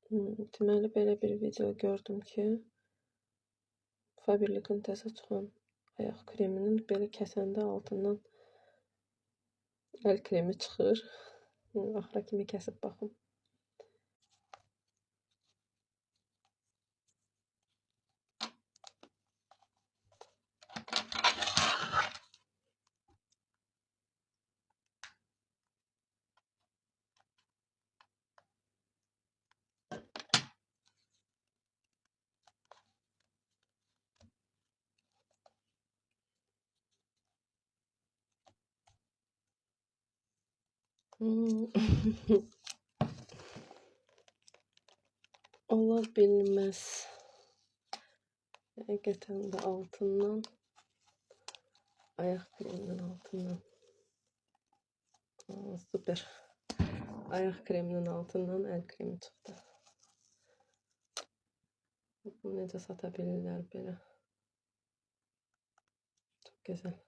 Deməli, belə bir video gördüm ki, Faberlic-in təzə çıxan ayaq kreminin belə kəsəndə altından əl kremi çıxır. Axıra kimi kəsib baxım. Ola bilməz. Həqiqətən də altından, ayaq kreminin altından. Super. Ayaq kreminin altından əl kremi çıxdı. Bunu necə sata bilirlər belə? Çox gözəl.